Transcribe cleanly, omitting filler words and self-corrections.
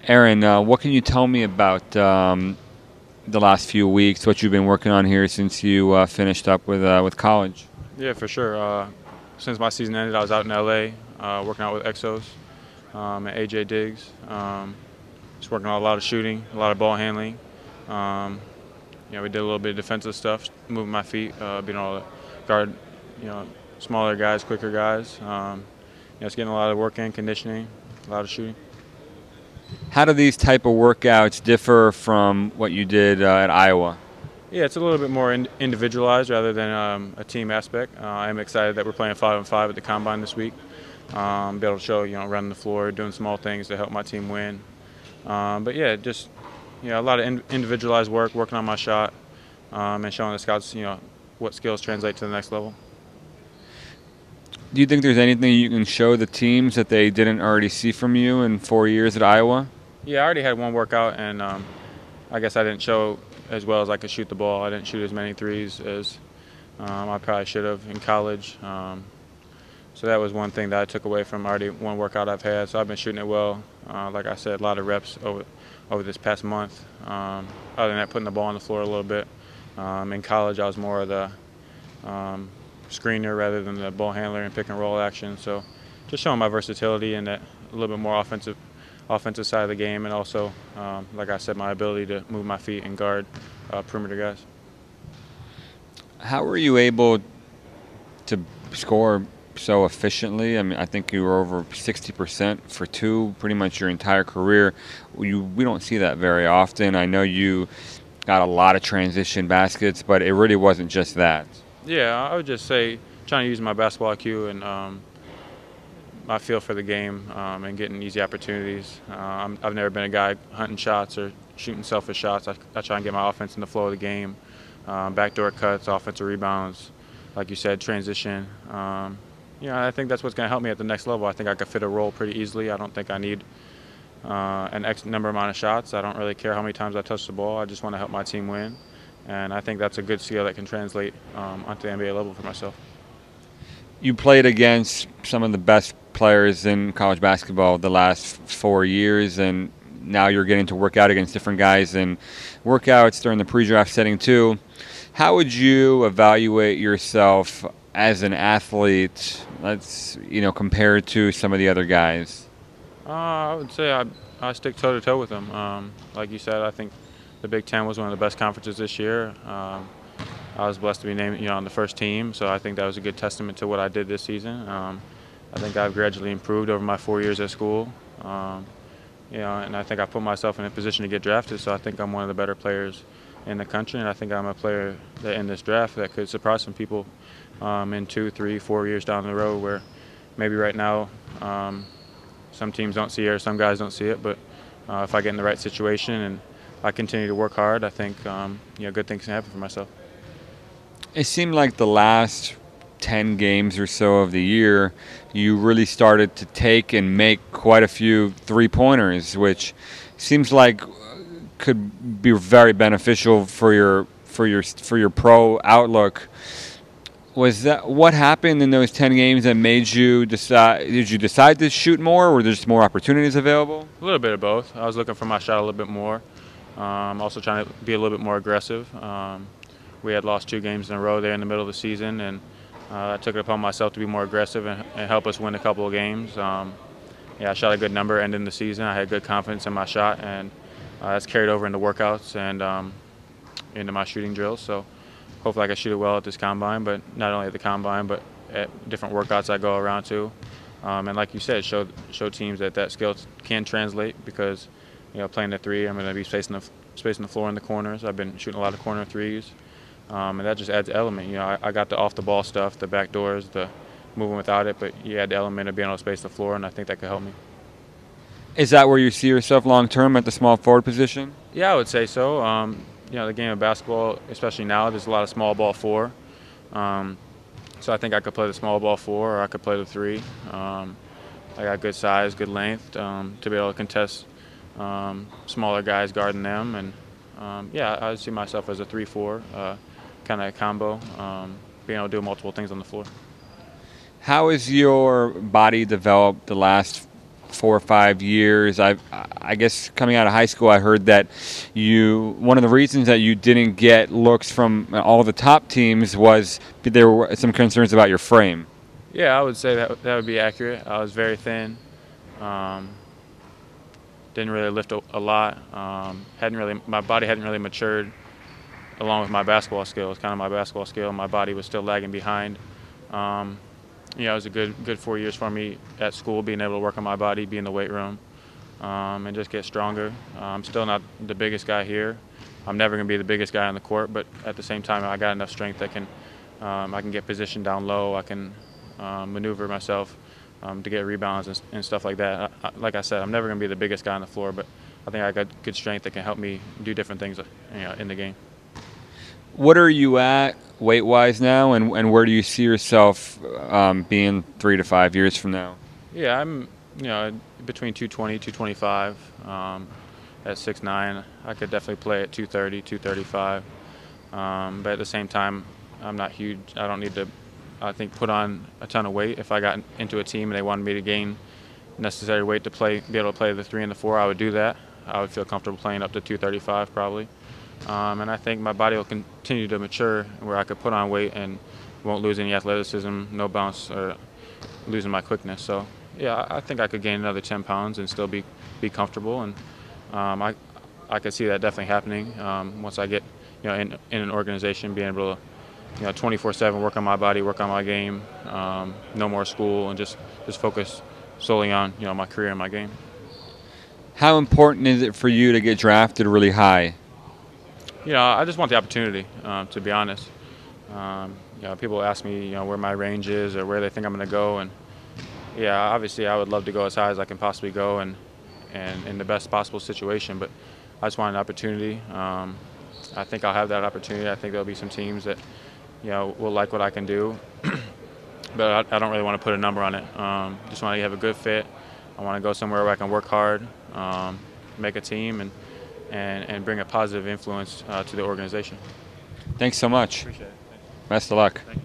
Aaron, what can you tell me about the last few weeks? What you've been working on here since you finished up with college? Yeah, for sure. Since my season ended, I was out in LA working out with Exos and AJ Diggs. Just working on a lot of shooting, a lot of ball handling. Um, we did a little bit of defensive stuff, moving my feet, being able to guard, smaller guys, quicker guys. It's getting a lot of work in, conditioning, a lot of shooting. How do these type of workouts differ from what you did at Iowa? Yeah, it's a little bit more individualized rather than a team aspect. I'm excited that we're playing 5-on-5 at the combine this week. Be able to show, running the floor, doing small things to help my team win. But yeah, just a lot of individualized work, working on my shot, and showing the scouts, what skills translate to the next level. Do you think there's anything you can show the teams that they didn't already see from you in 4 years at Iowa? Yeah, I already had one workout, and I guess I didn't show as well as I could shoot the ball. I didn't shoot as many threes as I probably should have in college. So that was one thing that I took away from already one workout I've had. So I've been shooting it well. Like I said, a lot of reps over this past month. Other than that, putting the ball on the floor a little bit. In college, I was more of the screener rather than the ball handler and pick and roll action. So just showing my versatility and that a little bit more offensive side of the game, and also, like I said, my ability to move my feet and guard perimeter guys. How were you able to score so efficiently? I mean, I think you were over 60% for two pretty much your entire career. We don't see that very often. I know you got a lot of transition baskets, but it really wasn't just that. Yeah, I would just say trying to use my basketball IQ and my feel for the game and getting easy opportunities. I've never been a guy hunting shots or shooting selfish shots. I try and get my offense in the flow of the game. Backdoor cuts, offensive rebounds, like you said, transition. I think that's what's going to help me at the next level. I think I could fit a role pretty easily. I don't think I need an X number amount of shots. I don't really care how many times I touch the ball. I just want to help my team win. And I think that's a good skill that can translate onto the NBA level for myself. You played against some of the best players in college basketball the last 4 years, and now you're getting to work out against different guys in workouts during the pre-draft setting too. How would you evaluate yourself as an athlete, compared to some of the other guys? I would say I stick toe-to-toe with them. Like you said, I think the Big Ten was one of the best conferences this year. I was blessed to be named, on the first team, so I think that was a good testament to what I did this season. I think I've gradually improved over my 4 years at school, and I think I put myself in a position to get drafted, so I think I'm one of the better players in the country, and I think I'm a player that in this draft that could surprise some people in 2, 3, 4 years down the road, where maybe right now some teams don't see it or some guys don't see it, but if I get in the right situation and I continue to work hard, I think good things can happen for myself. It seemed like the last 10 games or so of the year, you really started to take and make quite a few three-pointers, which seems like could be very beneficial for your pro outlook. Was that what happened in those 10 games that made you decide? Did you decide to shoot more, or were there just more opportunities available? A little bit of both. I was looking for my shot a little bit more. Also trying to be a little bit more aggressive. We had lost 2 games in a row there in the middle of the season, and I took it upon myself to be more aggressive and help us win a couple of games. I shot a good number ending the season. I had good confidence in my shot, and that's carried over into workouts and into my shooting drills. So hopefully I can shoot it well at this combine, but not only at the combine, but at different workouts I go around to. And like you said, show teams that skill can translate, because playing the three, I'm going to be spacing the floor in the corners. I've been shooting a lot of corner threes, and that just adds element. I got the off-the-ball stuff, the back doors, the moving without it, but you add the element of being able to space the floor, and I think that could help me. Is that where you see yourself long-term, at the small forward position? Yeah, I would say so. The game of basketball, especially now, there's a lot of small ball 4. So I think I could play the small ball 4, or I could play the 3. I got good size, good length to be able to contest smaller guys guarding them, and I see myself as a 3-4 kind of combo, being able to do multiple things on the floor. How has your body developed the last 4 or 5 years. I guess coming out of high school, I heard that one of the reasons that you didn't get looks from all the top teams was there were some concerns about your frame. Yeah, I would say that would be accurate. I was very thin. Um, didn't really lift a lot. My body hadn't really matured along with my basketball skills. Kind of my basketball skill, my body was still lagging behind. It was a good 4 years for me at school, being able to work on my body, be in the weight room, and just get stronger. I'm still not the biggest guy here. I'm never going to be the biggest guy on the court, but at the same time, I got enough strength that I can get positioned down low. I can maneuver myself to get rebounds and stuff like that. Like I said, I'm never going to be the biggest guy on the floor, but I think I got good strength that can help me do different things, in the game. What are you at weight-wise now, and where do you see yourself being 3 to 5 years from now? Yeah, I'm between 220, 225. At 6'9", I could definitely play at 230, 235. But at the same time, I'm not huge. I don't need to, I think, put on a ton of weight. If I got into a team and they wanted me to gain necessary weight to be able to play the 3 and the 4, I would do that. I would feel comfortable playing up to 235 probably. And I think my body will continue to mature where I could put on weight and won't lose any athleticism, no bounce, or losing my quickness. So, yeah, I think I could gain another 10 pounds and still be comfortable. And I could see that definitely happening once I get in an organization, being able to 24/7 work on my body, work on my game, no more school, and just focus solely on my career and my game. How important is it for you to get drafted really high? I just want the opportunity, to be honest. People ask me, where my range is or where they think I'm going to go, and obviously I would love to go as high as I can possibly go and in the best possible situation. But I just want an opportunity. I think I'll have that opportunity. I think there'll be some teams that will like what I can do, but I don't really want to put a number on it. Just want to have a good fit. I want to go somewhere where I can work hard, make a team, and bring a positive influence to the organization. Thanks so much. Appreciate it. Best of luck. Thank you.